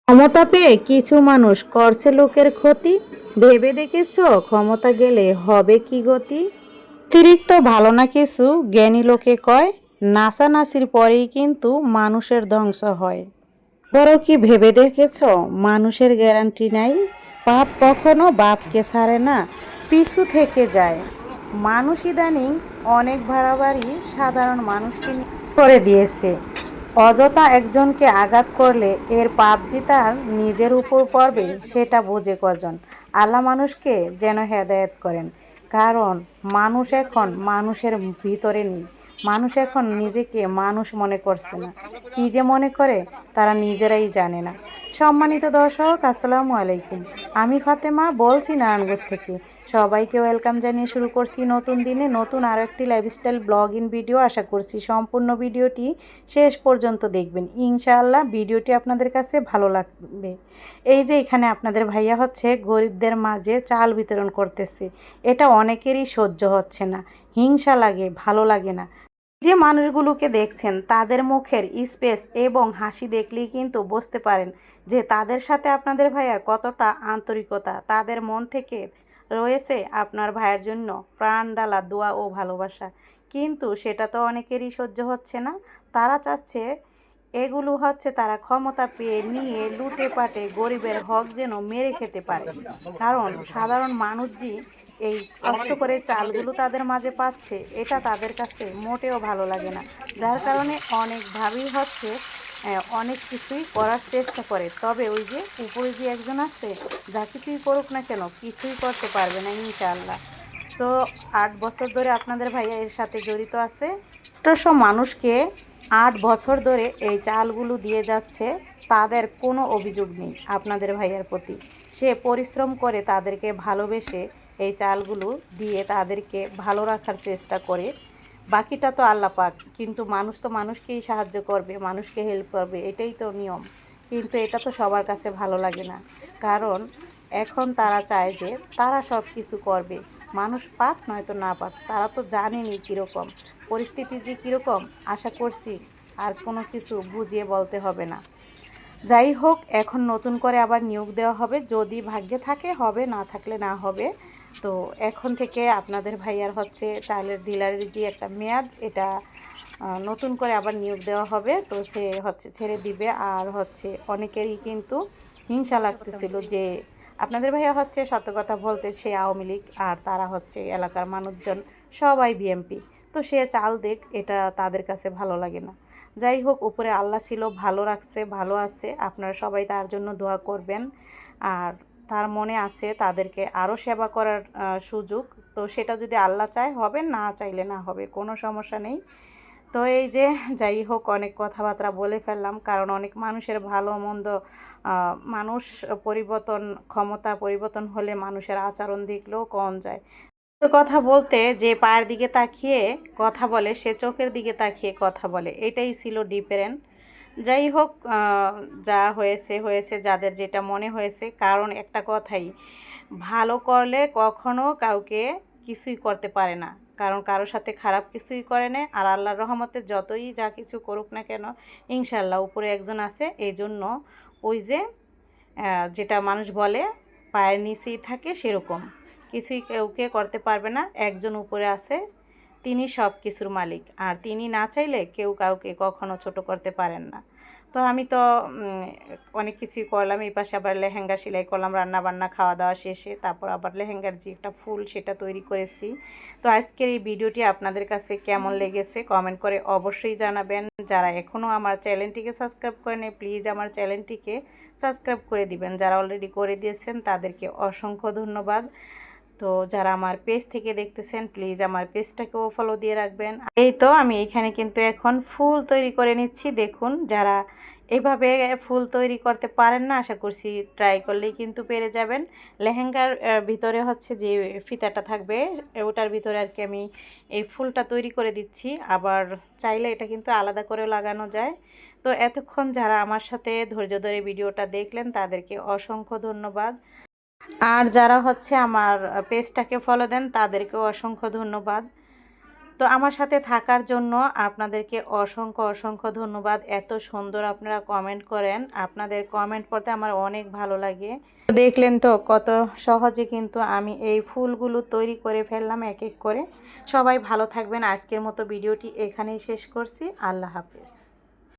ক্ষমতা পেয়ে কিছু মানুষ করছে লোকের ক্ষতি। ভেবে দেখেছো ক্ষমতা গেলে হবে কি গতি? অতিরিক্ত ভালো না কিছু জ্ঞানী লোকে কয়, নাচানাচির পরেই কিন্তু মানুষের ধ্বংস হয়। বড় কি ভেবে দেখেছো মানুষের গ্যারান্টি নাই? পাপ কখনো বাপকে ছাড়ে না, পিছু থেকে যায়। মানুষ ইদানিং অনেক বাড়াবাড়ি সাধারণ মানুষকে করে দিয়েছে। অযথা একজনকে আঘাত করলে এর পাপ যে তার নিজের উপর পড়বে সেটা বোঝে কজন? আল্লাহ মানুষকে যেন হেদায়েত করেন। কারণ মানুষ এখন মানুষের ভিতরে নেই। মানুষ এখন নিজেকে মানুষ মনে করছে না, কি যে মনে করে তারা নিজেরাই জানে না। সম্মানিত দর্শক, আসসালামু আলাইকুম। আমি ফাতেমা বলছি নারায়ণগঞ্জ থেকে। সবাইকে ওয়েলকাম জানিয়ে শুরু করছি নতুন দিনে নতুন আরও একটি লাইফস্টাইল ব্লগ ইন ভিডিও। আশা করছি সম্পূর্ণ ভিডিওটি শেষ পর্যন্ত দেখবেন, ইনশাআল্লাহ ভিডিওটি আপনাদের কাছে ভালো লাগবে। এই যে এখানে আপনাদের ভাইয়া হচ্ছে গরিবদের মাঝে চাল বিতরণ করতেছে। এটা অনেকেরই সহ্য হচ্ছে না, হিংসা লাগে, ভালো লাগে না। যে মানুষগুলোকে দেখছেন তাদের মুখের স্পেস এবং হাসি দেখলেই কিন্তু বুঝতে পারেন যে তাদের সাথে আপনাদের ভাইয়ার কতটা আন্তরিকতা, তাদের মন থেকে রয়েছে আপনার ভাইয়ের জন্য প্রাণ ডালা দোয়া ও ভালোবাসা। কিন্তু সেটা তো অনেকেরই সহ্য হচ্ছে না। তারা চাচ্ছে এগুলো হচ্ছে তারা ক্ষমতা পেয়ে নিয়ে লুটে পাটে গরিবের হক যেন মেরে খেতে পারে। কারণ সাধারণ মানুষ যে এই কষ্ট করে চালগুলো তাদের মাঝে পাচ্ছে এটা তাদের কাছে মোটেও ভালো লাগে না। যার কারণে অনেকভাবেই হচ্ছে অনেক কিছুই করার চেষ্টা করে। তবে ওই যে উপরে যে একজন আছে, যা কিছুই করুক না কেন কিছুই করতে পারবে না ইনশাআল্লাহ। তো 8 বছর ধরে আপনাদের ভাইয়া এর সাথে জড়িত আছে। 100 মানুষকে 8 বছর ধরে এই চালগুলো দিয়ে যাচ্ছে। তাদের কোনো অভিযোগ নেই আপনাদের ভাইয়ার প্রতি। সে পরিশ্রম করে তাদেরকে ভালোবেসে এই চালগুলো দিয়ে তাদেরকে ভালো রাখার চেষ্টা করে। বাকিটা তো আল্লাহ পাক, কিন্তু মানুষ তো মানুষকেই সাহায্য করবে, মানুষকে হেল্প করবে, এটাই তো নিয়ম। কিন্তু এটা তো সবার কাছে ভালো লাগে না। কারণ এখন তারা চায় যে তারা সব কিছু করবে, মানুষ পাক নয়তো না পাক, তারা তো জানেনই কীরকম পরিস্থিতি যে কীরকম। আশা করছি আর কোনো কিছু বুঝিয়ে বলতে হবে না। যাই হোক, এখন নতুন করে আবার নিয়োগ দেওয়া হবে, যদি ভাগ্যে থাকে হবে, না থাকলে না হবে। তো এখন থেকে আপনাদের ভাইয়ার হচ্ছে চালের ডিলারের যে একটা মেয়াদ, এটা নতুন করে আবার নিয়োগ দেওয়া হবে। তো সে হচ্ছে ছেড়ে দিবে। আর হচ্ছে অনেকেরই কিন্তু হিংসা লাগতেছিল যে আপনাদের ভাইয়া হচ্ছে সত্য কথা বলতে সে আওয়ামী লীগ, আর তারা হচ্ছে এলাকার মানুষজন সবাই বিএমপি। তো সে চাল দিক, এটা তাদের কাছে ভালো লাগে না। যাই হোক, উপরে আল্লাহ ছিল, ভালো রাখছে, ভালো আছে। আপনারা সবাই তার জন্য দোয়া করবেন। আর তার মনে আছে তাদেরকে আরও সেবা করার সুযোগ। তো সেটা যদি আল্লাহ চায় হবে, না চাইলে না হবে, কোনো সমস্যা নেই। তো এই যে যাই হোক, অনেক কথাবার্তা বলে ফেললাম, কারণ অনেক মানুষের ভালো মন্দ মানুষ পরিবর্তন, ক্ষমতা পরিবর্তন হলে মানুষের আচরণ দেখলেও কম যায়। কথা বলতে যে পায়ের দিকে তাকিয়ে কথা বলে সে চোখের দিকে তাকিয়ে কথা বলে, এটাই ছিল ডিফারেন্ট। যাই হোক, যা হয়েছে হয়েছে, যাদের যেটা মনে হয়েছে। কারণ একটা কথাই, ভালো করলে কখনো কাউকে কিছুই করতে পারে না, কারণ কারোর সাথে খারাপ কিছুই করে না। আর আল্লাহর রহমতে যতই যা কিছু করুক না কেন, ইনশাল্লাহ উপরে একজন আছে। এই জন্য ওই যে যেটা মানুষ বলে পায়ের নিচেই থাকে, সেরকম কিছুই কেউকে করতে পারবে না। একজন উপরে আছে, তিনি সব কিছুর মালিক। আর তিনি না চাইলে কেউ কাউকে কখনো ছোট করতে পারেন না। তো আমি তো অনেক কিছুই করলাম। এই পাশে আবার লেহেঙ্গা সেলাই করলাম, রান্না বান্না খাওয়া দাওয়া শেষে। তারপর আবার লেহেঙ্গার যে একটা ফুল সেটা তৈরি করেছি। তো আজকের এই ভিডিওটি আপনাদের কাছে কেমন লেগেছে কমেন্ট করে অবশ্যই জানাবেন। যারা এখনও আমার চ্যানেলটিকে সাবস্ক্রাইব করেন প্লিজ আমার চ্যানেলটিকে সাবস্ক্রাইব করে দিবেন। যারা অলরেডি করে দিয়েছেন তাদেরকে অসংখ্য ধন্যবাদ। তো যারা আমার পেজ থেকে দেখতেছেন প্লিজ আমার পেজটাকেও ফলো দিয়ে রাখবেন। এই তো আমি এখানে কিন্তু এখন ফুল তৈরি করে নিচ্ছি। দেখুন, যারা এভাবে ফুল তৈরি করতে পারেন না, আশা করছি ট্রাই করলেই কিন্তু পেরে যাবেন। লেহেঙ্গার ভিতরে হচ্ছে যে ফিতাটা থাকবে ওটার ভিতরে আর কি আমি এই ফুলটা তৈরি করে দিচ্ছি। আবার চাইলে এটা কিন্তু আলাদা করেও লাগানো যায়। তো এতক্ষণ যারা আমার সাথে ধৈর্য ধরে ভিডিওটা দেখলেন তাদেরকে অসংখ্য ধন্যবাদ। আর যারা হচ্ছে আমার পেজটাকে ফলো দেন তাদেরকেও অসংখ্য ধন্যবাদ। তো আমার সাথে থাকার জন্য আপনাদেরকে অসংখ্য অসংখ্য ধন্যবাদ। এত সুন্দর আপনারা কমেন্ট করেন, আপনাদের কমেন্ট পড়তে আমার অনেক ভালো লাগে। দেখলেন তো কত সহজে কিন্তু আমি এই ফুলগুলো তৈরি করে ফেললাম এক এক করে। সবাই ভালো থাকবেন। আজকের মতো ভিডিওটি এখানেই শেষ করছি। আল্লাহ হাফেজ।